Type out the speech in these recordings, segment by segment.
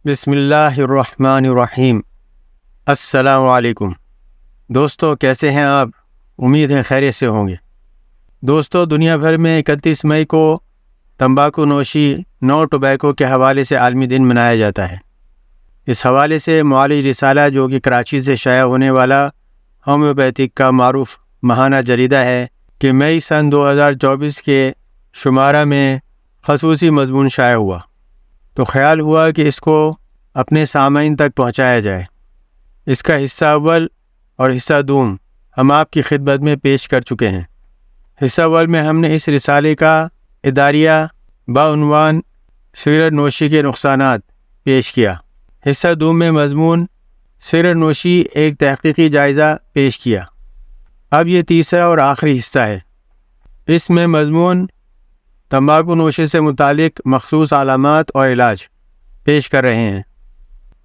بسم اللہ الرحمن الرحیم۔ السلام علیکم دوستو، کیسے ہیں آپ؟ امید ہے خیریت سے ہوں گے۔ دوستو، دنیا بھر میں 31 مئی کو تمباکو نوشی نو ٹوبیکو کے حوالے سے عالمی دن منایا جاتا ہے۔ اس حوالے سے معالج رسالہ، جو کہ کراچی سے شائع ہونے والا ہومیوپیتھک کا معروف ماہانہ جریدہ ہے، کہ مئی سن 2024 کے شمارہ میں خصوصی مضمون شائع ہوا، تو خیال ہوا کہ اس کو اپنے سامعین تک پہنچایا جائے۔ اس کا حصہ اول اور حصہ دوم ہم آپ کی خدمت میں پیش کر چکے ہیں۔ حصہ اول میں ہم نے اس رسالے کا اداریہ بعنوان سگریٹ نوشی کے نقصانات پیش کیا۔ حصہ دوم میں مضمون سگریٹ نوشی ایک تحقیقی جائزہ پیش کیا۔ اب یہ تیسرا اور آخری حصہ ہے۔ اس میں مضمون تمباکو نوشی سے متعلق مخصوص علامات اور علاج پیش کر رہے ہیں۔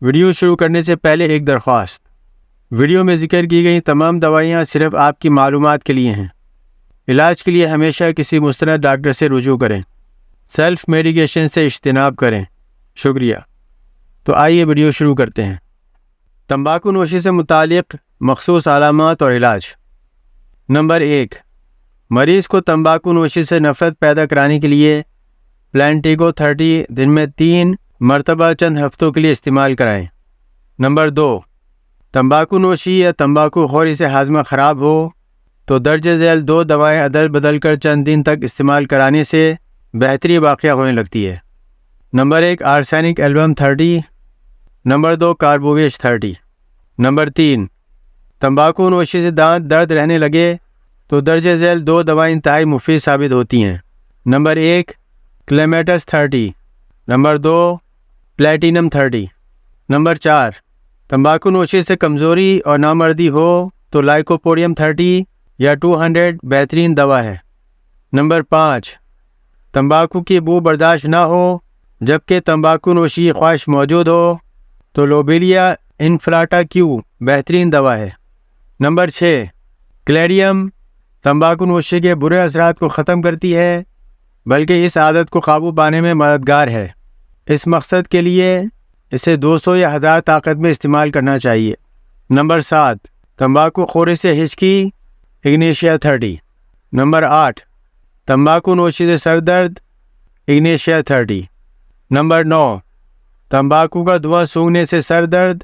ویڈیو شروع کرنے سے پہلے ایک درخواست: ویڈیو میں ذکر کی گئی تمام دوائیاں صرف آپ کی معلومات کے لیے ہیں۔ علاج کے لیے ہمیشہ کسی مستند ڈاکٹر سے رجوع کریں۔ سیلف میڈیکیشن سے اجتناب کریں۔ شکریہ۔ تو آئیے ویڈیو شروع کرتے ہیں۔ تمباکو نوشی سے متعلق مخصوص علامات اور علاج۔ نمبر 1، مریض کو تمباکو نوشی سے نفرت پیدا کرانے کے لیے پلانٹیگو 30 دن میں 3 مرتبہ چند ہفتوں کے لیے استعمال کرائیں۔ نمبر 2، تمباکو نوشی یا تمباکو خوری سے ہاضمہ خراب ہو تو درجہ ذیل 2 دوائیں عدل بدل کر چند دن تک استعمال کرانے سے بہتری واقع ہونے لگتی ہے۔ Number 1، arsenic album 30۔ Number 2، کاربوویش 30۔ Number 3، تمباکو نوشی سے دانت درد رہنے لگے تو درجہ ذیل 2 دوائیں انتہائی مفید ثابت ہوتی ہیں۔ نمبر 1، کلیمیٹس 30۔ Number 2، platinum 30۔ نمبر 4، تمباکو نوشی سے کمزوری اور نامردی ہو تو لائکوپوڈیم 30 یا 200 بہترین دوا ہے۔ نمبر 5، تمباکو کی بو برداشت نہ ہو جبکہ تمباکو نوشی کی خواہش موجود ہو تو لوبیلیا انفلاٹا کیو بہترین دوا ہے۔ نمبر 6، کلیڈیم تمباکو نوشی کے برے اثرات کو ختم کرتی ہے، بلکہ اس عادت کو قابو پانے میں مددگار ہے۔ اس مقصد کے لیے اسے 200 یا 1000 طاقت میں استعمال کرنا چاہیے۔ نمبر 7، تمباکو خوری سے ہچکی اگنیشیا 30۔ نمبر 8، تمباکو نوشی سے سر درد اگنیشیا 30۔ نمبر 9، تمباکو کا دھواں سونگھنے سے سر درد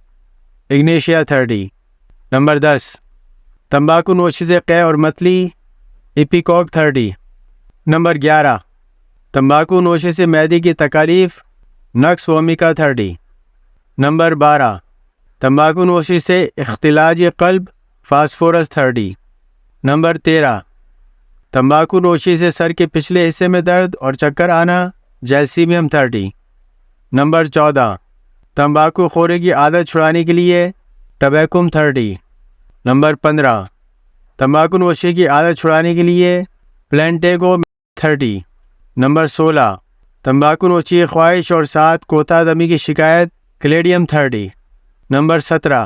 اگنیشیا 30۔ نمبر 10، تمباکو نوشی سے قے اور متلی ایپیکوک 30۔ نمبر 11، تمباکو نوشی سے معدے کی تکالیف نقص وومیکا 30۔ نمبر 12، تمباکو نوشی سے اختلاج قلب فاسفورس 30۔ نمبر 13، تمباکو نوشی سے سر کے پچھلے حصے میں درد اور چکر آنا جیلسیمیم 30۔ نمبر 14، تمباکو خوری کی عادت چھڑانے کے لیے ٹبیکم 30۔ نمبر 15، تمباکو نوشی کی عادت چھڑانے کے لیے پلانٹیگو 30۔ نمبر 16، تمباکو نوشی کی خواہش اور ساتھ کوتا دمی کی شکایت کلیڈیم 30۔ نمبر 17،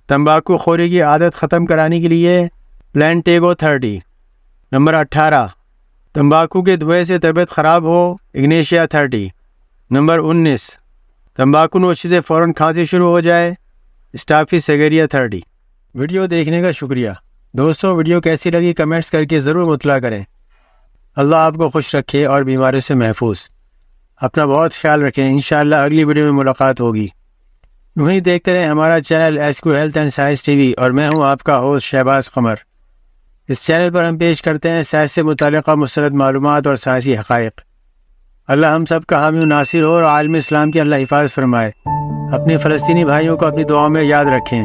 تمباکو خوری کی عادت ختم کرانے کے لیے پلانٹیگو 30۔ نمبر 18، تمباکو کے دھوئے سے طبیعت خراب ہو اگنیشیا 30۔ نمبر 19، تمباکو نوشی سے فوراً کھانسی شروع ہو جائے اسٹافی سیگریا 30۔ ویڈیو دیکھنے کا شکریہ۔ دوستو، ویڈیو کیسی لگی کمنٹس کر کے ضرور مطلع کریں۔ اللہ آپ کو خوش رکھے اور بیماریوں سے محفوظ۔ اپنا بہت خیال رکھیں۔ انشاءاللہ اگلی ویڈیو میں ملاقات ہوگی۔ یوں ہی دیکھتے رہیں ہمارا چینل ایسکو health and science TV, اور میں ہوں آپ کا ہوسٹ شہباز قمر۔ اس چینل پر ہم پیش کرتے ہیں صحت سے متعلقہ مستند معلومات اور سائنسی حقائق۔ اللہ ہم سب کا حامی و ناصر ہو اور عالم اسلام کی اللہ حفاظت فرمائے۔ اپنے فلسطینی بھائیوں کو اپنی دعاؤں میں یاد رکھیں۔